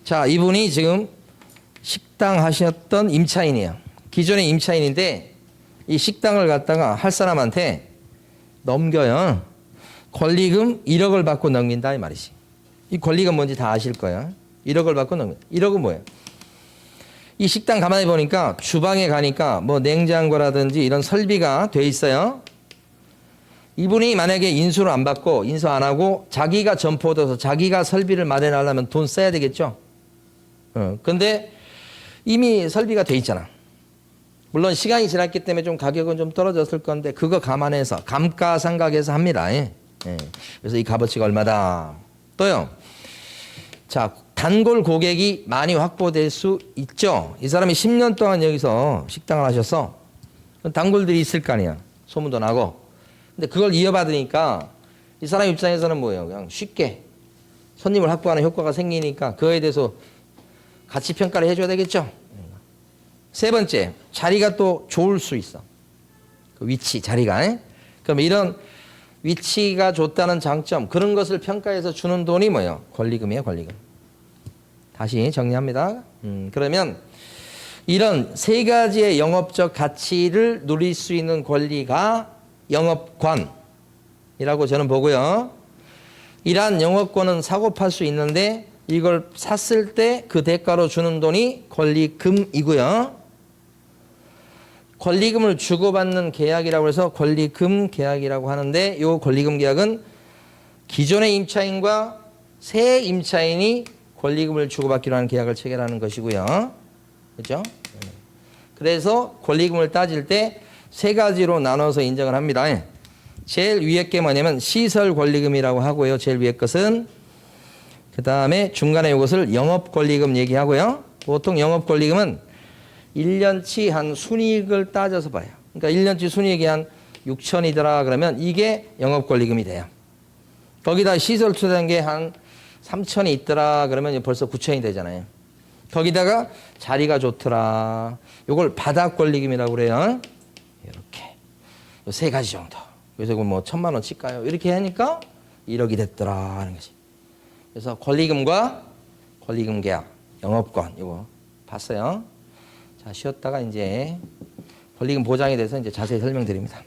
자, 이분이 지금 식당 하셨던 임차인이에요. 기존의 임차인인데 이 식당을 갖다가 할 사람한테 넘겨요. 권리금 1억을 받고 넘긴다 이 말이지. 이 권리금 뭔지 다 아실 거예요. 1억을 받고 넘긴다. 1억은 뭐예요? 이 식당 가만히 보니까 주방에 가니까 뭐 냉장고라든지 이런 설비가 돼 있어요. 이분이 만약에 인수를 안 받고 인수 안 하고 자기가 점포둬서 자기가 설비를 마련하려면 돈 써야 되겠죠. 근데 이미 설비가 돼 있잖아. 물론 시간이 지났기 때문에 좀 가격은 좀 떨어졌을 건데 그거 감안해서 감가상각해서 합니다. 그래서 이 값어치가 얼마다. 또요. 자, 단골 고객이 많이 확보될 수 있죠. 이 사람이 10년 동안 여기서 식당을 하셔서 단골들이 있을 거 아니야. 소문도 나고. 근데 그걸 이어받으니까 이 사람 입장에서는 뭐예요? 그냥 쉽게 손님을 확보하는 효과가 생기니까 그거에 대해서 가치 평가를 해줘야 되겠죠. 세 번째, 자리가 또 좋을 수 있어. 그 위치, 자리가. 그럼 이런 위치가 좋다는 장점, 그런 것을 평가해서 주는 돈이 뭐예요? 권리금이에요, 권리금. 다시 정리합니다. 그러면 이런 세 가지의 영업적 가치를 누릴 수 있는 권리가 영업권이라고 저는 보고요. 이러한 영업권은 사고 팔 수 있는데 이걸 샀을 때 그 대가로 주는 돈이 권리금이고요. 권리금을 주고받는 계약이라고 해서 권리금 계약이라고 하는데 이 권리금 계약은 기존의 임차인과 새 임차인이 권리금을 주고받기로 하는 계약을 체결하는 것이고요. 그렇죠? 그래서 권리금을 따질 때 세 가지로 나눠서 인정을 합니다. 제일 위에 게 뭐냐면 시설 권리금이라고 하고요. 제일 위에 것은 그 다음에 중간에 이것을 영업 권리금 얘기하고요. 보통 영업 권리금은 1년치 한 순이익을 따져서 봐요. 그러니까 1년치 순이익이 한 6천이더라 그러면 이게 영업 권리금이 돼요. 거기다 시설 투자한 게 한 3천이 있더라 그러면 벌써 9천이 되잖아요. 거기다가 자리가 좋더라. 이걸 바닥 권리금이라고 그래요. 이렇게 세 가지 정도. 그래서 이걸 뭐 1,000만 원 칠까요? 이렇게 하니까 1억이 됐더라 하는 거지. 그래서 권리금과 권리금 계약, 영업권 이거 봤어요. 자, 쉬었다가 이제 권리금 보장에 대해서 이제 자세히 설명드립니다.